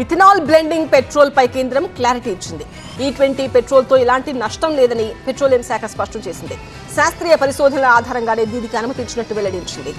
Ethanol blending petrol పై కేంద్రం clarity ఇచ్చింది. E20 petrol తో ఎలాంటి నష్టం లేదని పెట్రోలియం శాఖ స్పష్టం చేసింది. శాస్త్రీయ పరిశోధనల ఆధారంగానే దీనికి అనుమతించినట్టు వెల్లడించింది.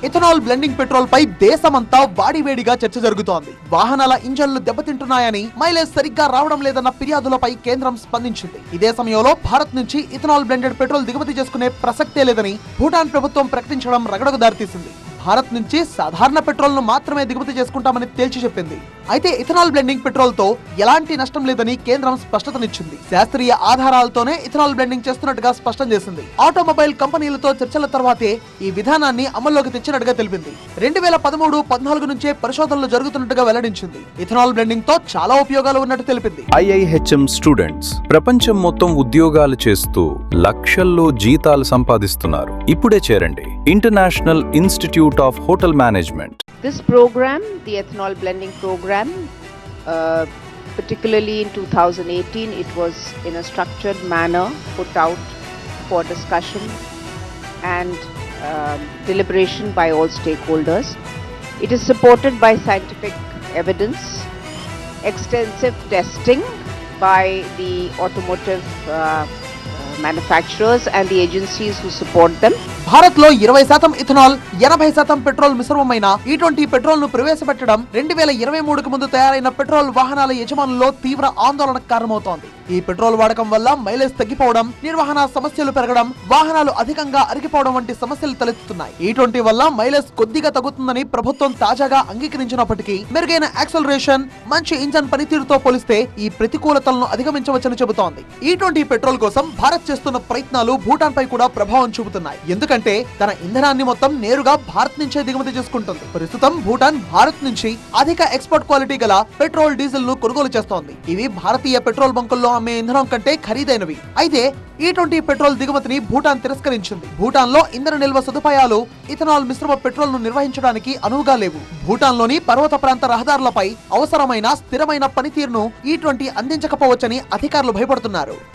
ఇథనాల్ బ్లెండింగ్ పెట్రోల్ పై దేశమంతా వాడివేడిగా చర్చ జరుగుతోంది. వాహనాల ఇంజన్లు దెబ్బతింటున్నాయని, మైలేజ్ సరిగ్గా రావడం లేదన్న ఫిర్యాదులపై కేంద్రం స్పందించింది. ఇదే సమయంలో భారత్ నుంచి ఇథనాల్ బ్లెండెడ్ పెట్రోల్ దిగుమతి చేసుకునే ప్రసక్తే లేదని భూటాన్ ప్రభుత్వం ప్రకటించడం రగడకు దారితీసింది. భారత్ నుంచి సాధారణ పెట్రోల్ ను మాత్రమే దిగుమతి చేసుకుంటామని తేల్చి చెప్పింది. అయితే ఇథనాల్ బ్లెండింగ్ పెట్రోల్ తో ఎలాంటి నష్టం లేదని కేంద్రం స్పష్టతనిచ్చింది. శాస్త్రీయ ఆధారాలతోనే ఇథనాల్ బ్లెండింగ్ చేస్తున్నట్టుగా స్పష్టం చేసింది. ఆటోమొబైల్ కంపెనీలతో చర్చల తర్వాతే ఈ విధానాన్ని అమల్లోకి తెచ్చినట్టుగా తెలిపింది. 2013-14 నుంచే పరిశోధనలు జరుగుతున్నట్టుగా వెల్లడించింది. ఇథనాల్ బ్లెండింగ్ తో చాలా ఉపయోగాలు ఉన్నట్టు తెలిపింది. IIHM స్టూడెంట్స్ ప్రపంచం మొత్తం ఉద్యోగాలు చేస్తూ లక్షల్లో జీతాలు సంపాదిస్తున్నారు. ఇప్పుడే చేరండి international institute of Hotel Management. This program, the ethanol blending program, particularly in 2018, it was in a structured manner put out for discussion and deliberation by all stakeholders. It is supported by scientific evidence, extensive testing by the automotive manufacturers and the agencies who support them. Bharat లో 20% ethanol 80% petrol మిశ్రమమైన E20 petrol ను ప్రవేశపెట్టడం 2023కు ముందు తయారైన petrol వాహనాల యజమానుల్లో తీవ్ర ఆందోళనకు కారణమవుతోంది. ఈ petrol వాడకం వల్ల మైలేజ్ తగ్గిపోవడం, నిర్వహణ సమస్యలు పెరగడం, వాహనాలు అధికంగా అరిగిపోవడం వంటి సమస్యలు తలెత్తుతున్నాయి. E20 వల్ల మైలేజ్ కొద్దిగా తగ్గుతుందని ప్రభుత్వం తాజాగా అంగీకరించినప్పటికీ మెరుగైన యాక్సలరేషన్, మంచి ఇంజన్ పనితీరుతో పోలిస్తే ఈ ప్రతికూలతలను అధిగమించవచ్చని చెబుతోంది. E20 పెట్రోల్ కోసం భారత్ చేస్తున్న ప్రయత్నాలు భూటాన్ పై కూడా ప్రభావం చూపుతున్నాయి. ఎందుకంటే తన ఇంధనాన్ని మొత్తం నేరుగా భారత్ నుంచే దిగుమతి చేసుకుంటుంది. ప్రస్తుతం భూటాన్ భారత్ నుంచి అధిక ఎక్స్పోర్ట్ క్వాలిటీ గల పెట్రోల్, డీజిల్ ను కొనుగోలు చేస్తోంది. ఇవి భారతీయ పెట్రోల్ బంకుల్లో అమ్మే ఇంధనం కంటే ఖరీదైనవి. అయితే E20 పెట్రోల్ దిగుమతిని భూటాన్ తిరస్కరించింది. భూటాన్ లో ఇంధన నిల్వ సదుపాయాలు ఇథనాల్ మిశ్రమ పెట్రోల్ ను నిర్వహించడానికి అనువుగా లేవు. భూటాన్ లోని పర్వత ప్రాంత రహదారులపై అవసరమైన స్థిరమైన పనితీరును E20 అందించకపోవచ్చని అధికారులు భయపడుతున్నారు.